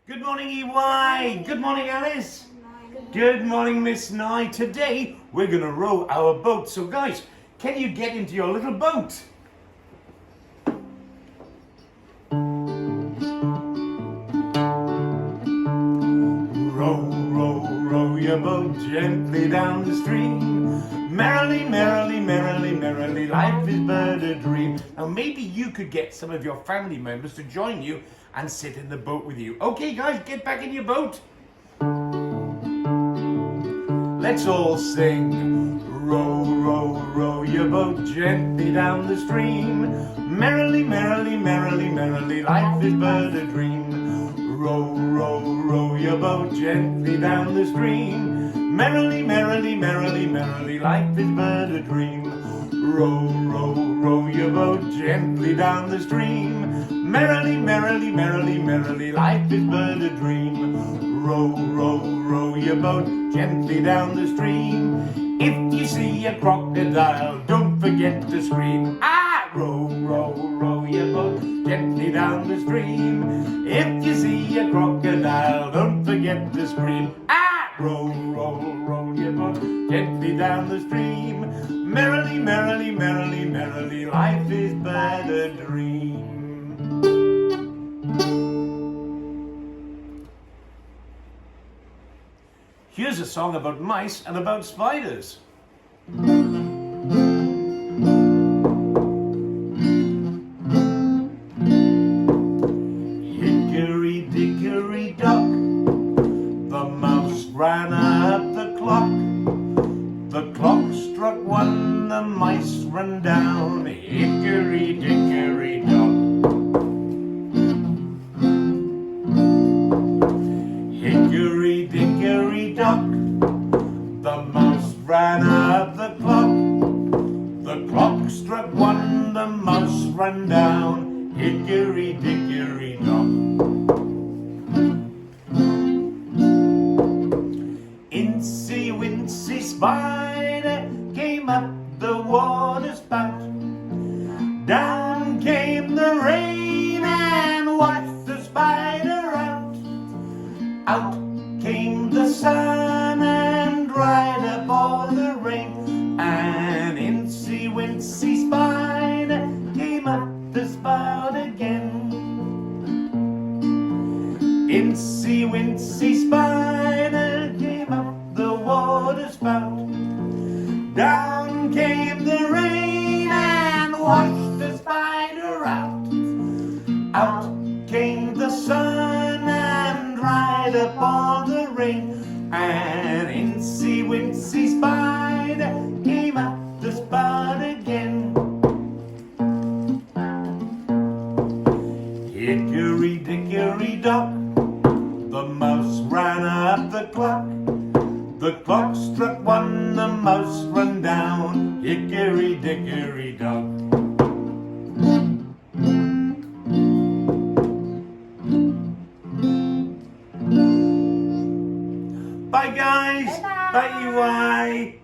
Good morning, EY. Good morning, Alice. Good morning, Miss Nye. Today, we're going to row our boat. So, guys, can you get into your little boat? Row, row, row your boat gently down the stream. Merrily, merrily, merrily, merrily, life is but a dream. Now, maybe you could get some of your family members to join you and sit in the boat with you. Okay, guys, get back in your boat. Let's all sing. Row, row, row your boat gently down the stream. Merrily, merrily, merrily, merrily, life is but a dream. Row, row, row your boat gently down the stream. Merrily, merrily, merrily, merrily, life is but a dream. Row, row, row your boat gently down the stream. Merrily, merrily, merrily, merrily, life is but a dream. Row, row, row your boat gently down the stream. If you see a crocodile, don't forget to scream. Ah! Row, row, row your boat gently down the stream. If you see a crocodile, don't forget to scream. Ah! Row, row, row your boat gently down the stream. Merrily, merrily, merrily, merrily, life is but a dream. Here's a song about mice and about spiders. Hickory dickory dock, the mouse ran up the clock. The clock struck one, the mice ran down. Hickory dickory dock. Hickory dickory dock, the mouse ran up the clock. The clock struck one, the mouse ran down. Hickory dickory dock. Incy wincy spider came up the water spout. Down came the rain and washed the spider out. Out came the sun and dried up all the rain. An incy wincy spider came up the spout again. Incy wincy spider came up the water spout. Down came the rain and washed the spider out. Out came the sun and dried up all the rain. An incy wincy spider came up the spout again. Hickory dickory dock, the mouse ran up the clock. The clock struck one, the mouse ran down. Hickory dickory dock. Bye guys. Bye, EY.